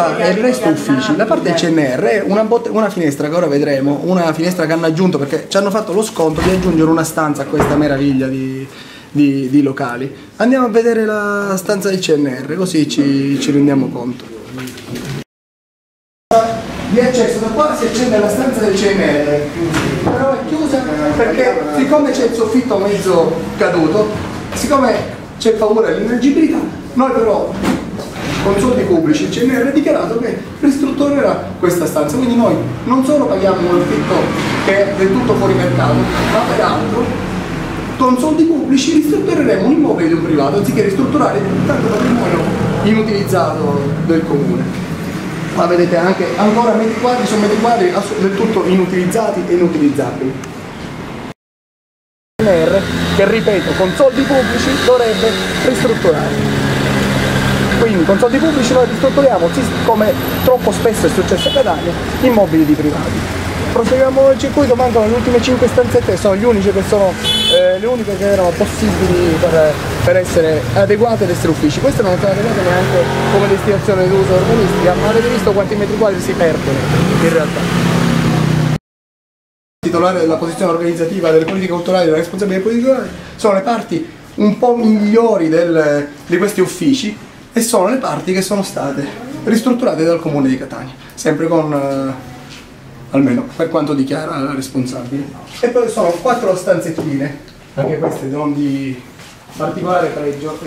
là è il resto uffici. La parte del CNR è una finestra che ora vedremo, una finestra che hanno aggiunto perché ci hanno fatto lo sconto di aggiungere una stanza a questa meraviglia di locali. Andiamo a vedere la stanza del CNR, così ci rendiamo conto. Di accesso da qua si accende la stanza del CNR, però è chiusa perché siccome c'è il soffitto mezzo caduto, siccome c'è paura dell'ineleggibilità, noi però con soldi pubblici il CNR ha dichiarato che ristrutturerà questa stanza, quindi noi non solo paghiamo un affitto che è del tutto fuori mercato, ma peraltro con soldi pubblici ristruttureremo un immobile di un privato anziché ristrutturare tanto patrimonio inutilizzato del comune. Ma vedete anche ancora metri quadri sono metri quadri del tutto inutilizzati e inutilizzabili. Che ripeto, con soldi pubblici dovrebbe ristrutturare. Quindi con soldi pubblici noi ristrutturiamo, come troppo spesso è successo a Catania, immobili di privati. Proseguiamo il circuito, mancano le ultime 5 stanzette, sono gli unici che sono le uniche che erano possibili per essere adeguate ad essere uffici. Queste non sono adeguate neanche come destinazione d'uso urbanistica, ma avete visto quanti metri quadri si perdono in realtà. Il titolare della posizione organizzativa delle politiche culturali e della responsabilità delle politiche culturali sono le parti un po' migliori di questi uffici e sono le parti che sono state ristrutturate dal Comune di Catania, sempre con almeno per quanto dichiara la responsabile. E poi sono 4 stanzettine, anche queste non di particolare pregio.